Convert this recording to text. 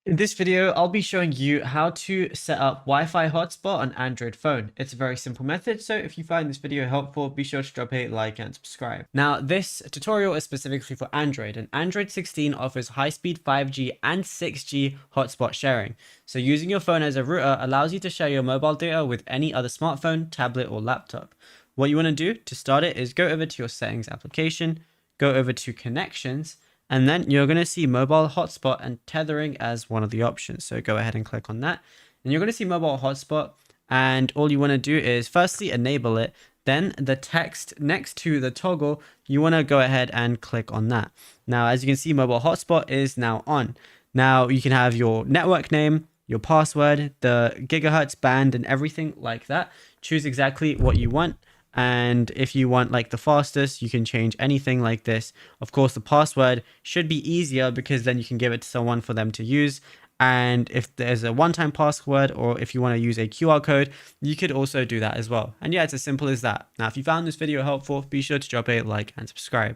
In this video, I'll be showing you how to set up Wi-Fi hotspot on Android phone. It's a very simple method, so if you find this video helpful, be sure to drop a like and subscribe. Now, this tutorial is specifically for Android, and Android 16 offers high-speed 5G and 6G hotspot sharing. So using your phone as a router allows you to share your mobile data with any other smartphone, tablet, or laptop. What you want to do to start it is go over to your settings application, go over to connections, and then you're going to see mobile hotspot and tethering as one of the options. So go ahead and click on that. And you're going to see mobile hotspot. And all you want to do is firstly enable it. Then the text next to the toggle, you want to go ahead and click on that. Now, as you can see, mobile hotspot is now on. Now you can have your network name, your password, the gigahertz band, and everything like that. Choose exactly what you want. And if you want like the fastest, you can change anything like this. Of course, the password should be easier because then you can give it to someone for them to use. And if there's a one-time password or if you want to use a QR code, you could also do that as well. And yeah, it's as simple as that. Now, if you found this video helpful, be sure to drop a like and subscribe.